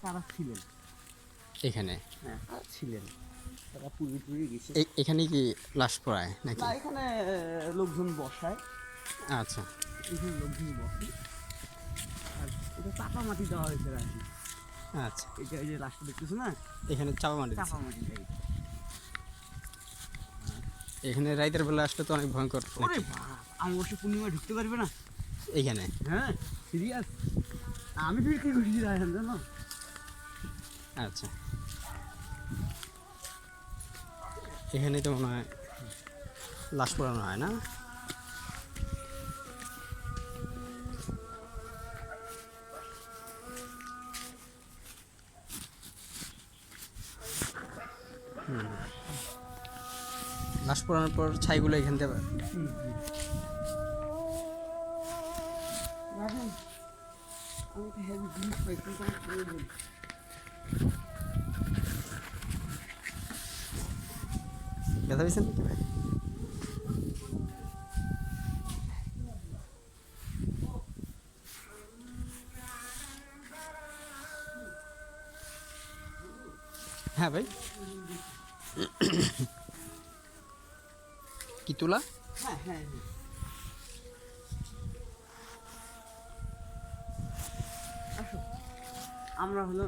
তারা ছিলেন এখানে? হ্যাঁ তারা ছিলেন, তারা পুড়ে টুড়ে গেছে। এখানে কি লাশ পড়ায় নাকি? না এখানে লোকজন বসায়, আচ্ছা এখানে লোকজন বসে। আর এটা চাপা মাটি দেওয়া হয়েছে আর কি। আচ্ছা, এটা এই যে লাশটা দেখতেছো না, এখানে চাপা মাটি চাপা দিছে। মাটি দেয়। এখানে রাইতের বেলা আসলে তো অনেক ভয়ঙ্কর ওরে নাকি? বাপ, অমাবস্যা পূর্ণিমা ঢুকতে পারবে না। এইখানে? হ্যাঁ সিরিয়াস, আমি ফিরতে খুশি রাখেন জানো। আচ্ছা, এখানে তো মনে হয় লাশ পোড়ানো হয় না? লাশ পোড়ানোর পর ছাইগুলো এখান থেকে রাখেন, আমি তো হেভি জিনিস পাই কিন্তু আমার প্রয়োজন। ব্যথা পেয়েছেন নাকি ভাই? হ্যাঁ ভাই, কি তুলা? হ্যাঁ হ্যাঁ হ্যাঁ, আসো আমরা হলো